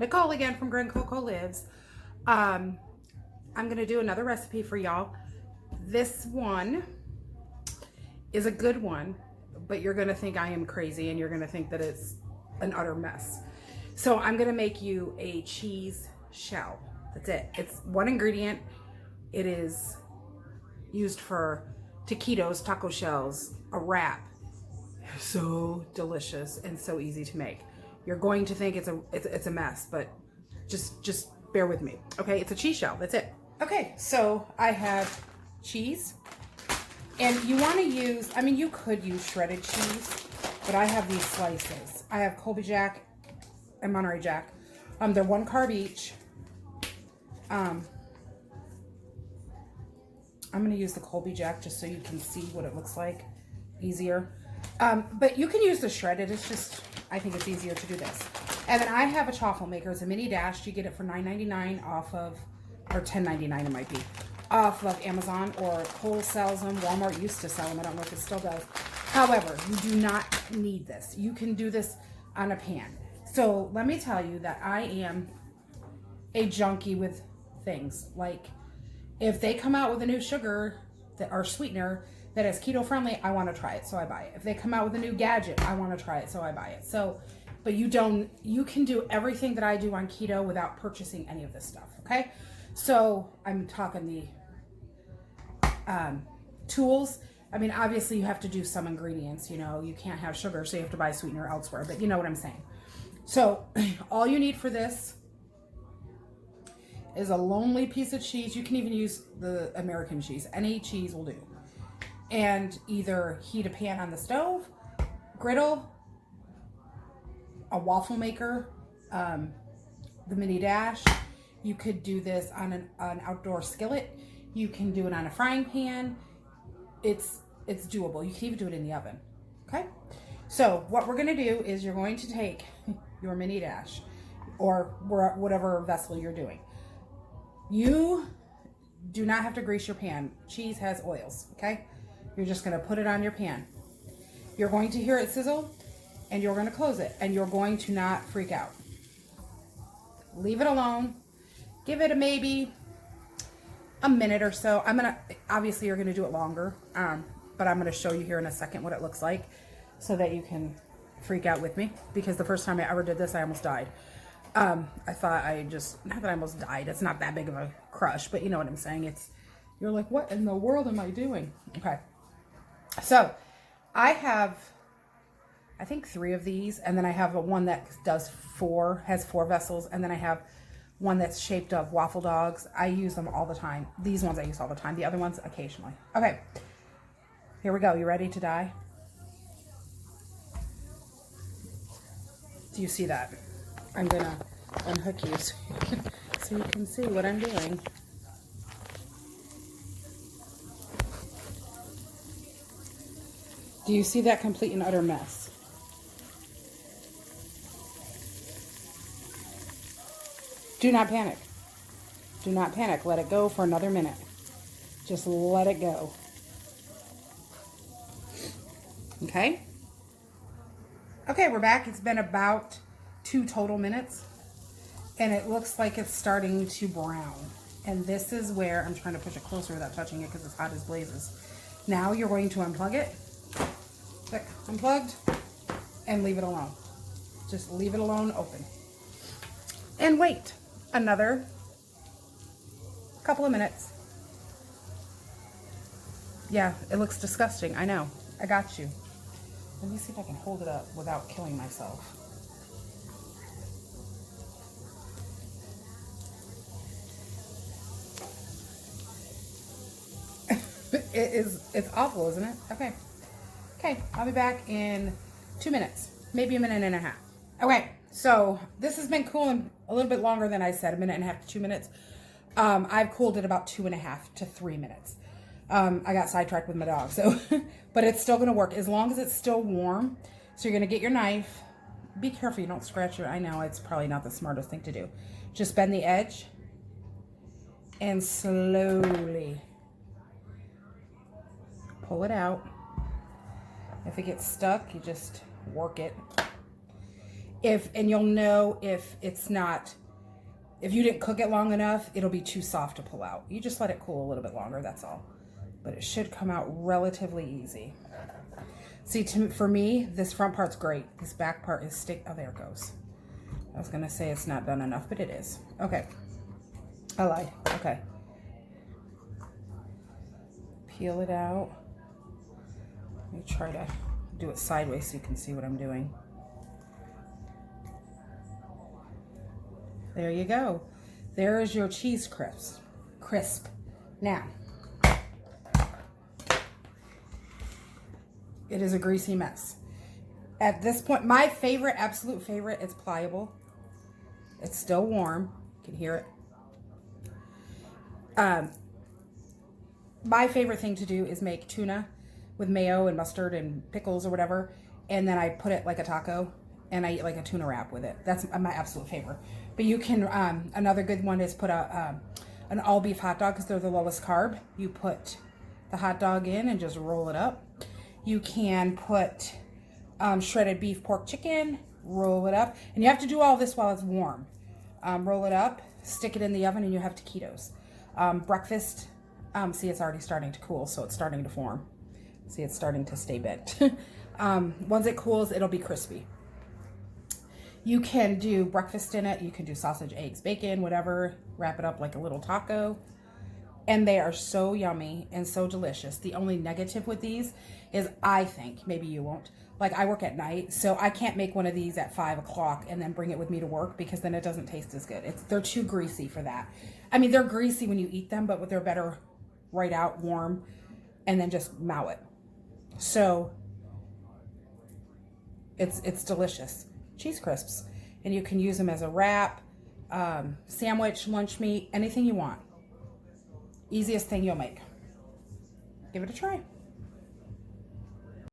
Nicole again from Grand Coco Lives. I'm going to do another recipe for y'all. This one is a good one, but you're going to think I am crazy and you're going to think that it's an utter mess. So I'm going to make you a cheese shell. That's it. It's one ingredient. It is used for taquitos, taco shells, a wrap. So delicious and so easy to make. You're going to think it's a mess, but just bear with me. Okay, it's a cheese shell. That's it. Okay, so I have cheese, and you want to use. I mean, you could use shredded cheese, but I have these slices. I have Colby Jack and Monterey Jack. They're 1 carb each. I'm going to use the Colby Jack just so you can see what it looks like easier. But you can use the shredded. It's just, I think it's easier to do this. And then I have a chaffle maker. It's a mini dash. You get it for $9.99 off of, or $10.99 it might be, off of Amazon, or Kohl's sells them. Walmart used to sell them. I don't know if it still does. However, you do not need this. You can do this on a pan. So let me tell you that I am a junkie with things. Like, if they come out with a new sugar or sweetener that is keto friendly, I want to try it, so I buy it. If they come out with a new gadget, I want to try it, so I buy it. So, but you can do everything that I do on keto without purchasing any of this stuff, okay? So I'm talking the tools. I mean, obviously you have to do some ingredients, you know, you can't have sugar, so you have to buy sweetener elsewhere, but you know what I'm saying. So all you need for this is a lonely piece of cheese. You can even use the American cheese. Any cheese will do. And either heat a pan on the stove, griddle, a waffle maker, the mini dash. You could do this on an outdoor skillet. You can do it on a frying pan. It's doable. You can even do it in the oven. Okay? So what we're going to do is you're going to take your mini dash or whatever vessel you're doing. You do not have to grease your pan. Cheese has oils, okay? You're just going to put it on your pan. You're going to hear it sizzle, and you're going to close it, and you're going to not freak out. Leave it alone. Give it maybe a minute or so. Obviously you're going to do it longer, but I'm going to show you here in a second what it looks like so that you can freak out with me, because the first time I ever did this, I almost died. I thought not that I almost died. It's not that big of a crush, but you know what I'm saying. You're like, what in the world am I doing? Okay. So I have, I think 3 of these, and then I have one that has 4 vessels, and then I have one that's shaped of waffle dogs. I use them all the time. These ones I use all the time. The other ones occasionally. Okay. Here we go. You ready to die? Do you see that? I'm gonna unhook you so you can see what I'm doing. Do you see that complete and utter mess? Do not panic. Do not panic. Let it go for another minute. Just let it go. Okay? Okay, we're back. It's been about 2 total minutes, and it looks like it's starting to brown. And this is where I'm trying to push it closer without touching it because it's hot as blazes. Now you're going to unplug it. Click, unplugged, and leave it alone. Just leave it alone open. And wait another couple of minutes. Yeah, it looks disgusting. I know. I got you. Let me see if I can hold it up without killing myself. It's awful, isn't it? Okay, I'll be back in 2 minutes, maybe a minute and a half. Okay, so this has been cooling a little bit longer than I said, a minute and a half to 2 minutes. I've cooled it about 2.5 to 3 minutes. I got sidetracked with my dog, so, but it's still gonna work as long as it's still warm. So you're gonna get your knife. Be careful you don't scratch your, I know it's probably not the smartest thing to do. Just bend the edge and slowly pull it out. If it gets stuck, you just work it. And you'll know if it's not, if you didn't cook it long enough, it'll be too soft to pull out. You just let it cool a little bit longer, that's all. But it should come out relatively easy. See, for me, this front part's great. This back part is oh, there it goes. I was gonna say it's not done enough, but it is. Okay, I lied, okay. Peel it out. Let me try to do it sideways so you can see what I'm doing. There you go. There is your cheese crisp. Now, it is a greasy mess. At this point, my favorite, absolute favorite, it's pliable. It's still warm. You can hear it. My favorite thing to do is make tuna with mayo and mustard and pickles or whatever, and then I put it like a taco, and I eat like a tuna wrap with it. That's my absolute favorite. But you can, another good one is put an all beef hot dog, because they're the lowest carb. You put the hot dog in and just roll it up. You can put shredded beef, pork, chicken, roll it up. And you have to do all this while it's warm. Roll it up, stick it in the oven, and you have taquitos. Breakfast, see, it's already starting to cool, so it's starting to form. See, it's starting to stay bent. Once it cools, it'll be crispy. You can do breakfast in it. You can do sausage, eggs, bacon, whatever. Wrap it up like a little taco. And they are so yummy and so delicious. The only negative with these is, I think, maybe you won't, like I work at night, so I can't make one of these at 5 o'clock and then bring it with me to work, because then it doesn't taste as good. They're too greasy for that. I mean, they're greasy when you eat them, but they're better right out warm and then just mow it. So it's delicious. Cheese crisps. And you can use them as a wrap, sandwich, lunch meat, anything you want. Easiest thing you'll make. Give it a try.